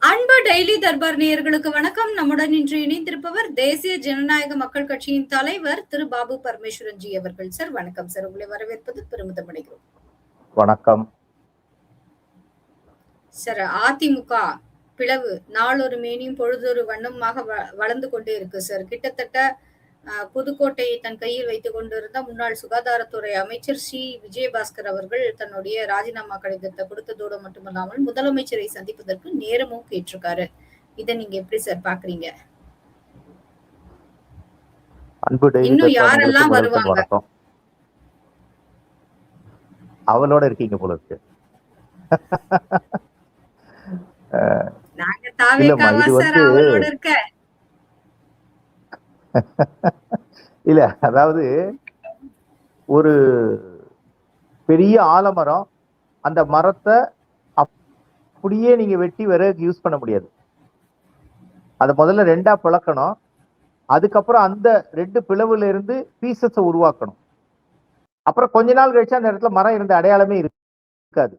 அன்பு டெய்லி தர்பார் நேயர்களுக்கு வணக்கம். நம்முடன் இன்று இணைந்திருப்பவர் தேசிய ஜனநாயக மக்கள் கட்சியின் தலைவர் திரு பாபு பரமேஸ்வரன் ஜி அவர்கள். சார் வணக்கம் சார். உங்களை வரவேற்பது பெருமிதம் அடைகிறோம். வணக்கம் சார். அதிமுக பிளவு நாளொரு மேனியும் பொழுதொரு வண்ணமாக வளர்ந்து கொண்டே இருக்கு சார். கிட்டத்தட்ட புதுக்கோட்டையை தன் கையில் வைத்துக் கொண்டிருந்த முன்னாள் சுகாதாரத்துறை அமைச்சர் சி விஜயபாஸ்கர் அவர்கள் தன்னுடைய ராஜினாமா கடிதத்தை கொடுத்ததோடு மட்டுமல்லாமல் முதலமைச்சரை சந்திப்பதற்கு நேரமும் கேட்டிருக்காரு. இதை நீங்க எப்படி சார் பாக்குறீங்க? இன்னும் யாரெல்லாம் வருவாங்க? அவளோட இருக்கீங்க போல இருக்கு. நாங்க தாவேக்காவா சார் அவளோட இருக்க? இல்ல, அதாவது ஒரு பெரிய ஆலமரம், அந்த மரத்தை அப்படியே நீங்க வெட்டி வர யூஸ் பண்ண முடியாது. அதை முதல்ல ரெண்டா பிளக்கணும். அதுக்கப்புறம் அந்த ரெண்டு பிளவுல இருந்து பீசஸ உருவாக்கணும். அப்புறம் கொஞ்ச நாள் கழிச்சு அந்த இடத்துல மரம் இருந்த அடையாளமே இருக்காது.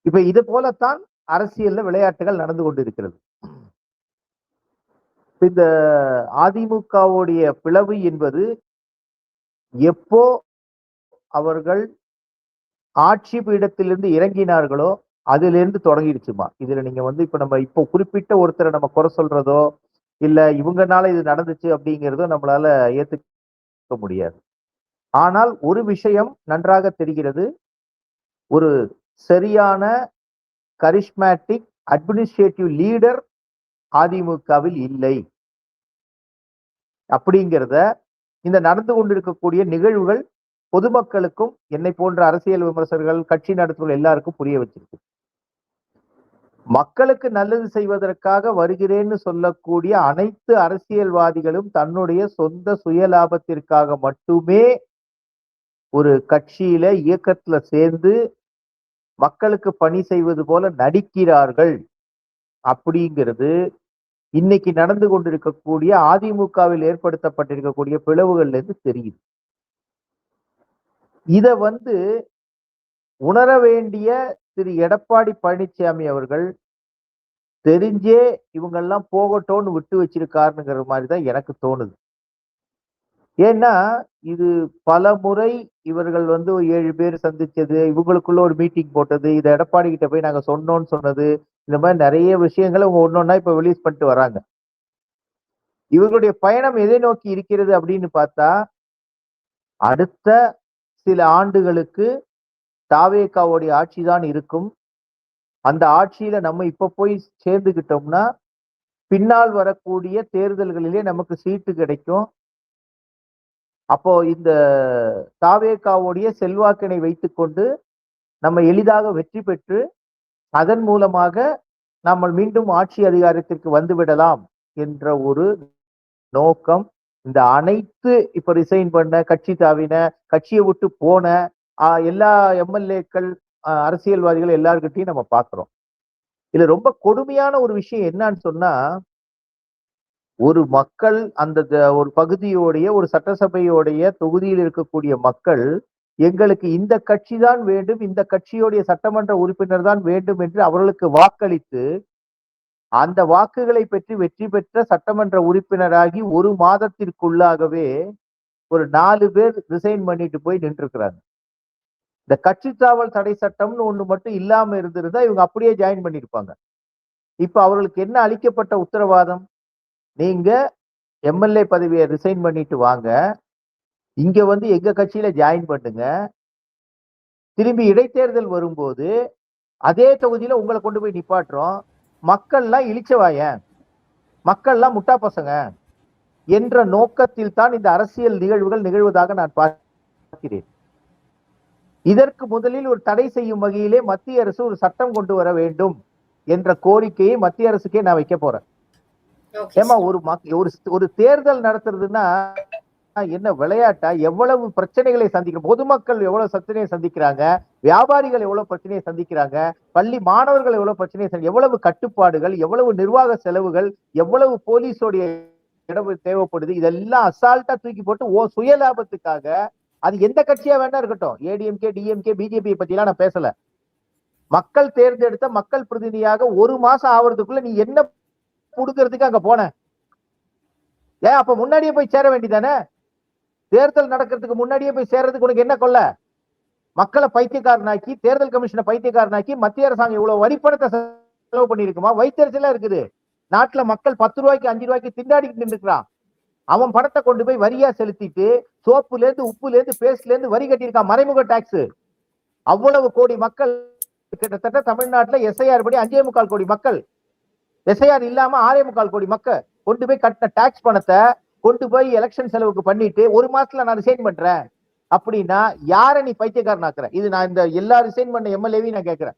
இப்ப இது போலத்தான் அரசியல்ல விளையாட்டுகள் நடந்து கொண்டு இருக்கிறது. இந்த அதிமுகவுடைய பிளவு என்பது எப்போ அவர்கள் ஆட்சி பீடத்திலிருந்து இறங்கினார்களோ அதிலிருந்து தொடங்கிடுச்சுமா. இதுல நீங்க இப்ப நம்ம இப்போ குறிப்பிட்ட ஒருத்தரை நம்ம குறை சொல்றதோ இல்ல இவங்கனால இது நடந்துச்சு அப்படிங்கிறதோ நம்மளால ஏத்துக்க முடியாது. ஆனால் ஒரு விஷயம் நன்றாக தெரிகிறது, ஒரு சரியான கரிஸ்மேட்டிக் அட்மினிஸ்ட்ரேட்டிவ் லீடர் அதிமுகவில் இல்லை அப்படிங்கிறத இந்த நடந்து கொண்டிருக்கக்கூடிய நிகழ்வுகள் பொதுமக்களுக்கும் என்னை போன்ற அரசியல் விமர்சகர்கள், கட்சி நடத்துவர்கள் எல்லாருக்கும் புரிய வச்சிருக்கு. மக்களுக்கு நல்லது செய்வதற்காக வருகிறேன்னு சொல்லக்கூடிய அனைத்து அரசியல்வாதிகளும் தன்னுடைய சொந்த சுயலாபத்திற்காக மட்டுமே ஒரு கட்சியில இயக்கத்துல சேர்ந்து மக்களுக்கு பணி செய்வது போல நடிக்கிறார்கள் அப்படிங்கிறது இன்னைக்கு நடந்து கொண்டிருக்கக்கூடிய அதிமுகவில் ஏற்படுத்தப்பட்டிருக்கக்கூடிய பிளவுகள்ல இருந்து தெரியுது. இத உணர வேண்டிய திரு எடப்பாடி பழனிசாமி அவர்கள் தெரிஞ்சே இவங்கெல்லாம் போகட்டோன்னு விட்டு வச்சிருக்காருங்கிற மாதிரிதான் எனக்கு தோணுது. ஏன்னா இது பல முறை இவர்கள் 7 பேர் சந்திச்சது, இவங்களுக்குள்ள ஒரு மீட்டிங் போட்டது, இதை எடப்பாடி கிட்ட போய் நாங்க சொன்னோம்னு சொன்னது, இந்த மாதிரி நிறைய விஷயங்களை அவங்க ஒன்னொன்னா இப்ப ரிலீஸ் பண்ணிட்டு வராங்க. இவர்களுடைய பயணம் எதை நோக்கி இருக்கிறது அப்படின்னு பார்த்தா, அடுத்த சில ஆண்டுகளுக்கு தாவேகாவுடைய ஆட்சி தான் இருக்கும். அந்த ஆட்சியில நம்ம இப்ப போய் சேர்ந்துகிட்டோம்னா பின்னால் வரக்கூடிய தேர்தல்களிலே நமக்கு சீட்டு கிடைக்கும். அப்போ இந்த தாவேகாவுடைய செல்வாக்கினை வைத்துக்கொண்டு நம்ம எளிதாக வெற்றி பெற்று அதன் மூலமாக நாம் மீண்டும் ஆட்சி அதிகாரத்திற்கு வந்துவிடலாம் என்ற ஒரு நோக்கம் இந்த அனைத்து இப்ப ரிசைன் பண்ண, கட்சி தாவின, கட்சியை விட்டு போன எல்லா எம்எல்ஏக்கள், அரசியல்வாதிகள் எல்லார்கிட்டையும் நம்ம பார்க்கிறோம். இதுல ரொம்ப கொடுமையான ஒரு விஷயம் என்னன்னு சொன்னா, ஒரு மக்கள் அந்த ஒரு பகுதியோடைய ஒரு சட்டசபையோடைய தொகுதியில் இருக்கக்கூடிய மக்கள் எங்களுக்கு இந்த கட்சி தான் வேண்டும், இந்த கட்சியோடைய சட்டமன்ற உறுப்பினர் தான் வேண்டும் என்று அவர்களுக்கு வாக்களித்து அந்த வாக்குகளை பெற்று வெற்றி பெற்ற சட்டமன்ற உறுப்பினராகி ஒரு மாதத்திற்குள்ளாகவே ஒரு 4 பேர் ரிசைன் பண்ணிட்டு போய் நின்று இருக்கிறாங்க. இந்த கட்சி தாவல் தடை சட்டம்னு ஒண்ணு மட்டும் இல்லாம இருந்திருந்தா இவங்க அப்படியே ஜாயின் பண்ணிருப்பாங்க. இப்ப அவர்களுக்கு என்ன அளிக்கப்பட்ட உத்தரவாதம்? நீங்க எம்எல்ஏ பதவியை ரிசைன் பண்ணிட்டு வாங்க, இங்க எங்க கட்சியில ஜாயின் பண்ணுங்க, திரும்பி இடைத்தேர்தல் வரும்போது அதே தொகுதியில உங்களை கொண்டு போய் நிப்பாட்டுறோம், மக்கள்லாம் இழிச்சவாய, மக்கள்லாம் முட்டா பசங்க என்ற நோக்கத்தில் தான் இந்த அரசியல் நிகழ்வுகள் நிகழ்வதாக நான் பார்க்கிறேன். இதற்கு முதலில் ஒரு தடை செய்யும் வகையிலே மத்திய அரசு ஒரு சட்டம் கொண்டு வர வேண்டும் என்ற கோரிக்கையை மத்திய அரசுக்கே நான் வைக்க போறேன். ஏமா ஒரு தேர்தல் நடத்துறதுன்னா என்ன விளையாட்டா? எவ்வளவு பிரச்சனைகளை சந்திக்கிறோம், பொதுமக்கள் எவ்வளவு பிரச்சனையை சந்திக்கிறாங்க, வியாபாரிகள் எவ்வளவு பிரச்சனையை சந்திக்கிறாங்க, பள்ளி மாணவர்கள் எவ்வளவு பிரச்சனையை, எவ்வளவு கட்டுப்பாடுகள், எவ்வளவு நிர்வாக செலவுகள், எவ்வளவு போலீஸோடைய இடம் தேவைப்படுது. இதெல்லாம் அசால்ட்டா தூக்கி போட்டு சுய லாபத்துக்காக, அது எந்த கட்சியா வேணா இருக்கட்டும், ஏடிஎம்கே, டிஎம்கே, பிஜேபி பத்தி எல்லாம் நான் பேசல, மக்கள் தேர்ந்தெடுத்த மக்கள் பிரதிநிதியாக 1 மாசம் ஆவறதுக்குள்ள நீ என்ன புடுங்கிறதுக்கு அங்க போன? ஏன் அப்ப முன்னாடியே போய் சேர வேண்டியதானே? தேர்தல் நடக்கிறதுக்கு முன்னாடியே போய் சேர்றதுக்கு உனக்கு என்ன கொள்ள? மக்களை பைத்தியக்காரனாக்கி, தேர்தல் கமிஷனை பைத்தியக்காரனாக்கி, மத்திய அரசாங்கம் இவ்வளவு வரிப்பணத்தை செலவு பண்ணிருக்குமா? வைத்தறிச்சலா இருக்குது. நாட்டுல மக்கள் 10 ரூபாய்க்கு 5 ரூபாய்க்கு திண்டாடிட்டு நின்றுக்கிறான். அவன் பணத்தை கொண்டு போய் வரியா செலுத்திட்டு சோப்புல இருந்து உப்புல இருந்து பேஸ்ட்ல இருந்து வரி கட்டியிருக்கான். மறைமுக டாக்ஸ். அவ்வளவு கோடி மக்கள், கிட்டத்தட்ட தமிழ்நாட்டுல எஸ்ஐஆர் படி 5.25 கோடி மக்கள், எஸ்ஐஆர் இல்லாம 6.25 கோடி மக்கள் கொண்டு போய் கட்டின டாக்ஸ் பணத்தை கொண்டு போய் எலெக்ஷன் செலவுக்கு பண்ணிட்டு 1 மாசத்துல நான் ரிசைன் பண்றேன் அப்படின்னா யார நீ பைத்தியக்காரனாக்குற? இது நான் இந்த எல்லா ரிசைன் பண்ண எம்எல்ஏவையும் நான் கேட்கிறேன்.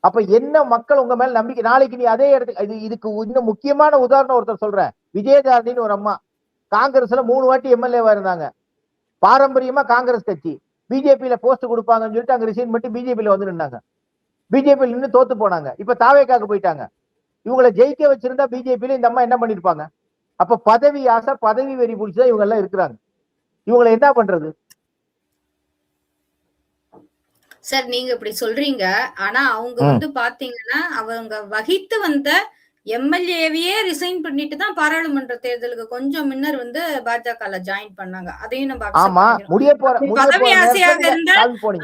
அப்ப என்ன மக்கள் உங்க மேல நம்பிக்கை? நாளைக்கு நீ அதே இடத்துக்கு இதுக்கு இன்னும் முக்கியமான உதாரணம் ஒருத்தர் சொல்றேன். விஜயதாரணின்னு ஒரு அம்மா காங்கிரஸ்ல 3 வாட்டி எம்எல்ஏவா இருந்தாங்க. பாரம்பரியமா காங்கிரஸ் கட்சி. பிஜேபியில போஸ்ட் கொடுப்பாங்கன்னு சொல்லிட்டு அங்க ரிசைன் பண்ணிட்டு பிஜேபியில வந்து நின்னாங்க. பிஜேபியில நின்று தோத்து போனாங்க. இப்ப தாவேக்காக்கு போயிட்டாங்க. இவங்களை ஜெயிக்க வச்சிருந்தா பிஜேபியில இந்த அம்மா என்ன பண்ணிருப்பாங்க? அப்ப பதவி ஆசை, பதவி வெறி பிடிச்சதான் இவங்க எல்லாம் இருக்கிறாங்க. இவங்களை என்ன பண்றது? சார் நீங்க இப்படி சொல்றீங்க. ஆனா அவங்க வந்து பாத்தீங்கன்னா அவங்க வகித்து வந்த எம்எல்ஏவையே ரிசைன் பண்ணிட்டு தான் பாராளுமன்ற தேர்தலுக்கு கொஞ்சம் முன்னர் வந்து பாஜக ஜாயின் பண்ணாங்க. அதையும் நம்ம ஆமா முடிய போற பதவி ஆசையாக இருந்தா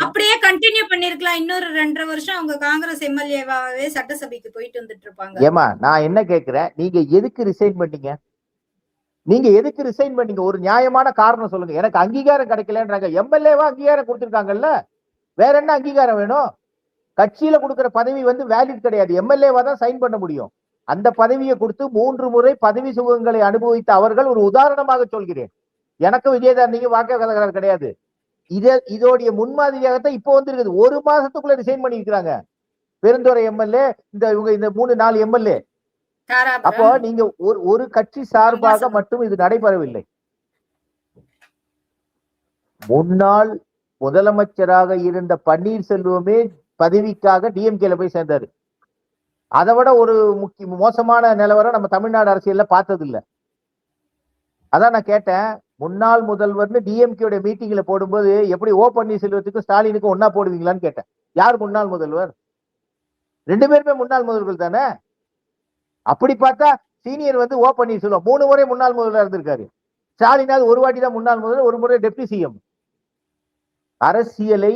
அப்படியே கண்டினியூ பண்ணிருக்கலாம். இன்னொரு 2.5 வருஷம் அவங்க காங்கிரஸ் எம்எல்ஏவாவே சட்டசபைக்கு போயிட்டு வந்துட்டு இருப்பாங்க. ஏமா நான் என்ன கேக்குறேன், நீங்க எதுக்கு ரிசைன் பண்ணீங்க? நீங்க எதுக்கு ரிசைன் பண்ணீங்க? ஒரு நியாயமான காரணம் சொல்லுங்க. எனக்கு அங்கீகாரம் கிடைக்கலன்றாங்க. எம்எல்ஏவா அங்கீகாரம் கொடுத்திருக்காங்கல்ல, வேற என்ன அங்கீகாரம் வேணும்? கட்சியில கொடுக்கிற பதவி வந்து வேலிட் கிடையாது. எம்எல்ஏவா தான் சைன் பண்ண முடியும். அந்த பதவியை கொடுத்து 3 முறை பதவி சுகங்களை அனுபவித்த அவர்கள் ஒரு உதாரணமாக சொல்கிறேன். எனக்கு விஜயதாரணிக்கு வாக்காளர் கிடையாது. இதோடைய முன்மாதிரியாகத்தான் இப்போ வந்திருக்குது. 1 மாசத்துக்குள்ள ரிசைன் பண்ணிருக்கிறாங்க. பெருந்துறை எம்எல்ஏ, இந்த 3-4 எம்எல்ஏ. அப்போ நீங்க ஒரு கட்சி சார்பாக மட்டும் இது நடைபெறவில்லை. முன்னாள் முதலமைச்சராக இருந்த பன்னீர்செல்வமே பதவிக்காக டிஎம்கேல போய் சேர்ந்தாரு. அதை விட ஒரு மோசமான நிலவரம் நம்ம தமிழ்நாடு அரசியல்ல பார்த்தது இல்ல. அதான் நான் கேட்டேன், முன்னாள் முதல்வர்னு டிஎம்கே மீட்டிங்ல போடும்போது எப்படி ஓ பன்னீர்செல்வத்துக்கும் ஸ்டாலினுக்கும் ஒன்னா போடுவீங்களான்னு கேட்டேன். யார் முன்னாள் முதல்வர்? 2 பேருமே முன்னாள் முதல்வர்கள் தானே. அப்படி பார்த்தா சீனியர் வந்து ஓ பன்னீர்செல்வம் 3 முறை முன்னாள் முதல்வர் இருந்திருக்காரு. ஸ்டாலினாவது 1 வாட்டி தான் முன்னாள் முதல்வர், 1 முறை டெப்டி சிஎம். அரசியலை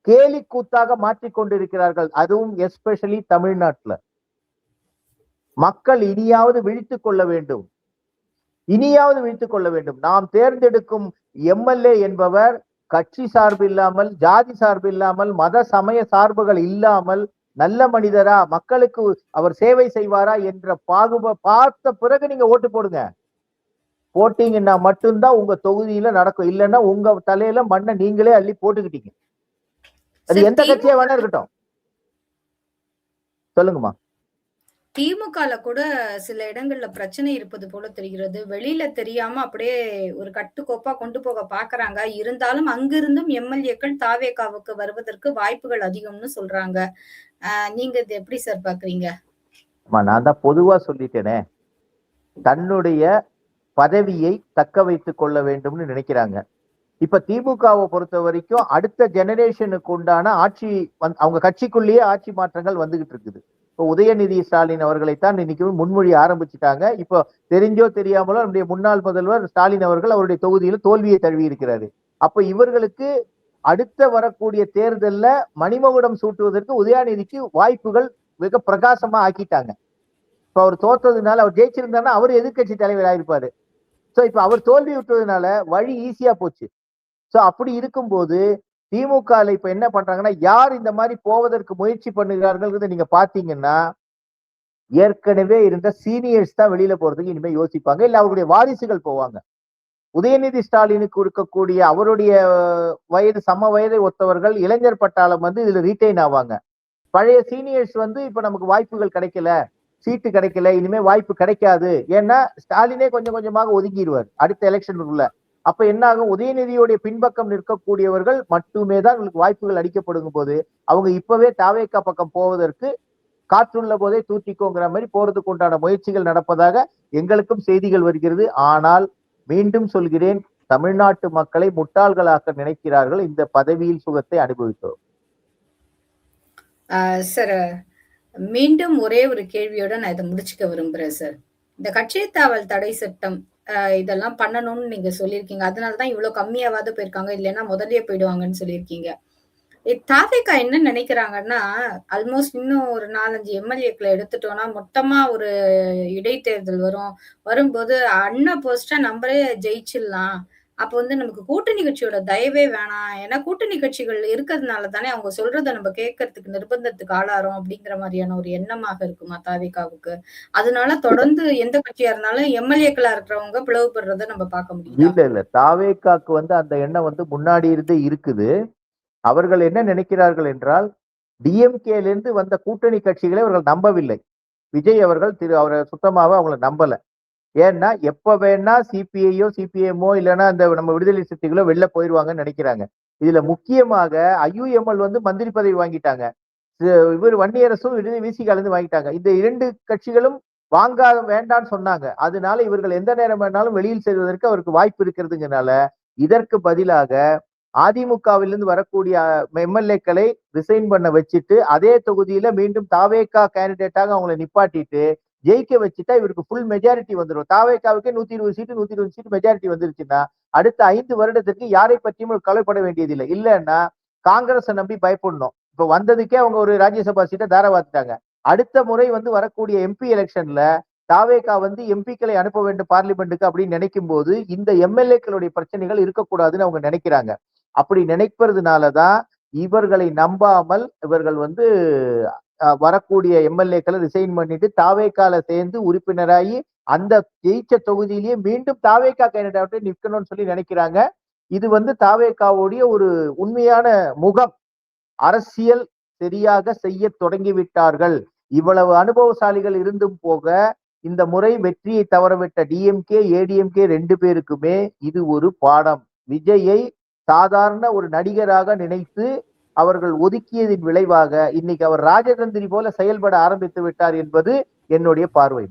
கேலி கூத்தாக மாற்றிக் கொண்டிருக்கிறார்கள். அதுவும் எஸ்பெஷலி தமிழ்நாட்டுல. மக்கள் இனியாவது விழித்துக் கொள்ள வேண்டும். இனியாவது விழித்துக் கொள்ள வேண்டும். நாம் தேர்ந்தெடுக்கும் எம்எல்ஏ என்பவர் கட்சி சார்பு இல்லாமல், ஜாதி சார்பு இல்லாமல், மத சமய சார்புகள் இல்லாமல் நல்ல மனிதரா, மக்களுக்கு அவர் சேவை செய்வாரா என்ற பார்த்த பிறகு நீங்க ஓட்டு போடுங்க. போட்டீங்கன்னா மட்டும்தான் உங்க தொகுதியில நடக்கும். இல்லைன்னா உங்க தலையில மண்ணை நீங்களே அள்ளி போட்டுக்கிட்டீங்க. அது எந்த கட்சியா வேணா இருக்கட்டும். சொல்லுங்கம்மா. திமுகல கூட சில இடங்கள்ல பிரச்சனை இருப்பது போல தெரிகிறது. வெளியில தெரியாம அப்படியே ஒரு கட்டுக்கோப்பா கொண்டு போக பாக்குறாங்க. இருந்தாலும் அங்கிருந்தும் எம்எல்ஏக்கள் தாவேகாவுக்கு வருவதற்கு வாய்ப்புகள் அதிகம்னு சொல்றாங்க. நீங்க இது எப்படி சார் பாக்குறீங்க? நான் தான் பொதுவா சொல்லிட்டேனே, தன்னுடைய பதவியை தக்க வைத்துக் கொள்ள வேண்டும்னு நினைக்கிறாங்க. இப்ப திமுகவை பொறுத்த வரைக்கும் அடுத்த ஜெனரேஷனுக்கு உண்டான ஆட்சி, அவங்க கட்சிக்குள்ளேயே ஆட்சி மாற்றங்கள் வந்துகிட்டு இருக்குது. இப்போ உதயநிதி ஸ்டாலின் அவர்களைத்தான் இன்னைக்கு முன்மொழி ஆரம்பிச்சுட்டாங்க. இப்போ தெரிஞ்சோ தெரியாமலோ நம்முடைய முன்னாள் முதல்வர் ஸ்டாலின் அவர்கள் அவருடைய தொகுதியில் தோல்வியை தழுவி இருக்கிறாரு. அப்ப இவர்களுக்கு அடுத்த வரக்கூடிய தேர்தல்ல மணிமகுடம் சூட்டுவதற்கு உதயநிதிக்கு வாய்ப்புகள் மிக பிரகாசமா ஆக்கிட்டாங்க. இப்ப அவர் தோத்ததுனால, அவர் ஜெயிச்சிருந்தாருன்னா அவர் எதிர்கட்சி தலைவர் ஆயிருப்பாரு. சோ இப்ப அவர் தோல்வி விட்டதுனால வழி ஈஸியா போச்சு. சோ அப்படி இருக்கும்போது திமுக இப்ப என்ன பண்றாங்கன்னா, யார் இந்த மாதிரி போவதற்கு முயற்சி பண்ணுகிறார்கள் நீங்க பாத்தீங்கன்னா, ஏற்கனவே இருந்த சீனியர்ஸ் தான் வெளியில போறதுக்கு இனிமே யோசிப்பாங்க. இல்ல அவருடைய வாரிசுகள் போவாங்க. உதயநிதி ஸ்டாலினுக்கு இருக்கக்கூடிய அவருடைய வயது சம வயதை ஒத்தவர்கள், இளைஞர் பட்டாளம் வந்து இதுல ரீட்டைன் ஆவாங்க. பழைய சீனியர்ஸ் வந்து இப்ப நமக்கு வாய்ப்புகள் கிடைக்கல, சீட்டு கிடைக்கல, இனிமே வாய்ப்பு கிடைக்காது. ஏன்னா ஸ்டாலினே கொஞ்சம் கொஞ்சமாக ஒதுங்கிடுவார் அடுத்த எலெக்ஷனுக்குள்ள. அப்ப என்ன ஆகும்? உதயநிதியோடைய பின்பக்கம் நிற்கக்கூடியவர்கள் மட்டுமே தான் உங்களுக்கு வாய்ப்புகள் அளிக்கப்படும் போது அவங்க இப்பவே தாவேக்கா பக்கம் போவதற்கு காற்றுள்ள போதே தூத்திக்கோங்கிற மாதிரி போறதுக்கு உண்டான முயற்சிகள் நடப்பதாக எங்களுக்கும் செய்திகள் வருகிறது. ஆனால் மீண்டும் சொல்கிறேன், தமிழ்நாட்டு மக்களை முட்டாள்களாக்க நினைக்கிறார்கள் இந்த பதவியில் சுகத்தை அனுபவித்தோம். சார், மீண்டும் ஒரே ஒரு கேள்வியோட நான் இத முடிச்சுக்க விரும்புறேன் சார். இந்த கட்சித் தாவல் தடை சட்டம் இதெல்லாம் பண்ணணும்னு நீங்க சொல்லியிருக்கீங்க. அதனால தான் இவ்ளோ கம்மியாவாவது போயிருக்காங்க. இல்லன்னா முதல்லயே போயிடுவாங்கன்னு சொல்லியிருக்கீங்க. தாவேகா என்ன நினைக்கிறாங்கன்னா, ஆல்மோஸ்ட் இன்னும் ஒரு 4, 5 எம்எல்ஏக்கள எடுத்துட்டோம்னா, மொத்தமா ஒரு இடைத்தேர்தல் வரும். வரும்போது அண்ணா போஸ்ட்டா நம்பளே ஜெயிச்சிடலாம். அப்ப வந்து நமக்கு கூட்டணி கட்சியோட தயவே வேணாம். ஏன்னா கூட்டணி கட்சிகள் இருக்கிறதுனால தானே அவங்க சொல்றத நம்ம கேட்கறதுக்கு நிர்பந்தத்துக்கு ஆளாறோம் அப்படிங்கிற மாரியான ஒரு எண்ணமாக இருக்குமா தாவேகாவுக்கு? அதனால தொடர்ந்து எந்த கட்சியா இருந்தாலும் எம்எல்ஏக்களா இருக்கிறவங்க பிளவுபடுறத நம்ம பார்க்க முடியுதா? இல்ல. தாவேகாக்கு வந்து அந்த எண்ணம் வந்து முன்னாடி இருந்தே இருக்குது. அவர்கள் என்ன நினைக்கிறார்கள் என்றால், டிஎம்கேலிருந்து வந்த கூட்டணி கட்சிகளை அவர்கள் நம்பவில்லை. விஜய் அவர்கள் அவர சுத்தமாவே அவங்கள நம்பல. ஏன்னா, எப்ப வேணா சிபிஐயோ, சிபிஎம்மோ இல்லன்னா அந்த நம்ம விடுதலை சிறுத்தைகளோ வெளில போயிருவாங்கன்னு நெனைக்கிறாங்க. இதுல முக்கியமாக ஐயுஎம்எல் வந்து மந்திரி பதவி வாங்கிட்டாங்க. இவரு வன்னியரசும் விசிகால வாங்கிட்டாங்க. இந்த 2 கட்சிகளும் வேண்டான்னு சொன்னாங்க. அதனால இவர்கள் எந்த நேரம் வேணாலும் வெளியில் செல்வதற்கு அவருக்கு வாய்ப்பு இருக்கிறதுங்கனால, இதற்கு பதிலாக அதிமுகவிலிருந்து வரக்கூடிய எம்எல்ஏக்களை ரிசைன் பண்ண வச்சுட்டு, அதே தொகுதியில மீண்டும் தாவேகா கேண்டிடேட்டாக அவங்கள நிப்பாட்டிட்டு, ஜெயிக்க வச்சுட்டா இவருக்கு ஃபுல் மெஜாரிட்டி வந்துரும். தாவேகாவுக்கே 120 சீட்டு, 120 சீட்டு மெஜாரிட்டி வந்துருச்சுன்னா, அடுத்த 5 வருடத்திற்கு யாரை பற்றியும் கவலைப்பட வேண்டியதில்லை. இல்லன்னா காங்கிரஸ நம்பி பயப்படணும். இப்ப வந்ததுக்கே அவங்க ஒரு ராஜ்யசபா சீட்ட தார வாத்துட்டாங்க. அடுத்த முறை வந்து வரக்கூடிய எம்பி எலெக்ஷன்ல தாவேகா வந்து எம்பிக்களை அனுப்ப வேண்டும் பார்லிமெண்ட்டுக்கு அப்படின்னு நினைக்கும் போது, இந்த எம்எல்ஏக்களுடைய பிரச்சனைகள் இருக்கக்கூடாதுன்னு அவங்க நினைக்கிறாங்க. அப்படி நினைப்பதுனாலதான் இவர்களை நம்பாமல் இவர்கள் வந்து வரக்கூடிய எம்எல்ஏக்களை ரிசைன் பண்ணிட்டு தாவேகால சேர்ந்து உறுப்பினராகி அந்த ஜெயிச்ச தொகுதியிலேயே மீண்டும் தாவேகா கேண்டிடேட் நிற்கணும்னு சொல்லி நினைக்கிறாங்க. இது வந்து தாவேகாவுடைய ஒரு உண்மையான முகம். அரசியல் சரியாக செய்ய தொடங்கிவிட்டார்கள். இவ்வளவு அனுபவசாலிகள் இருந்தும் போக இந்த முறை வெற்றியை தவறவிட்ட டிஎம்கே, ஏடிஎம்கே 2 பேருக்குமே இது ஒரு பாடம். விஜயை சாதாரண ஒரு நடிகராக நினைத்து அவர்கள் ஒதுக்கியதின் விளைவாக இன்னைக்கு அவர் ராஜதந்திரி போல செயல்பட ஆரம்பித்து விட்டார் என்பது என்னுடைய பார்வை.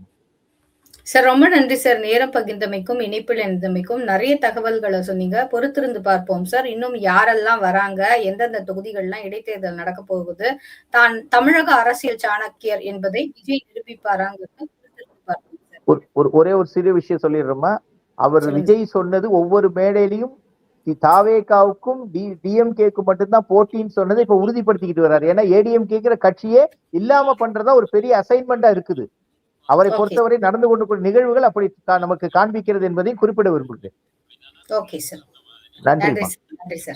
சார், ரொம்ப நன்றி சார். நேரம் பகிர்ந்தமைக்கும், இணைப்பில் இணைந்தமைக்கும் நிறைய தகவல்கள சொன்னீங்க. பொறுத்திருந்து பார்ப்போம் சார். இன்னும் யாரெல்லாம் வராங்க, எந்தெந்த தொகுதிகள்லாம் இடைத்தேர்தல் நடக்க போகுது, தான் தமிழக அரசியல் சாணக்கியர் என்பதை விஜய் நிரூபிப்பாராங்கிறத பொறுத்திருந்து பார்ப்போம் சார். ஒரே ஒரு சிறு விஷயம் சொல்லிடுறோமா? அவர் சொல்லுங்க. விஜய் சொன்னது ஒவ்வொரு மேடையிலையும் தாவேகாவுக்கும் டிஎம்கேக்கும் மட்டும்தான் போட்டின்னு சொன்னதை இப்ப உறுதிப்படுத்திக்கிட்டு வர்றாரு. ஏன்னா ஏடிஎம்கேங்கிற கட்சியே இல்லாம பண்றதா ஒரு பெரிய அசைன்மெண்டா இருக்குது. அவரை பொறுத்தவரை நடந்து கொண்டு நிகழ்வுகள் அப்படி நமக்கு காண்பிக்கிறது என்பதை குறிப்பிட விரும்புகிறேன். Okay sir. நன்றி. நன்றி சார்.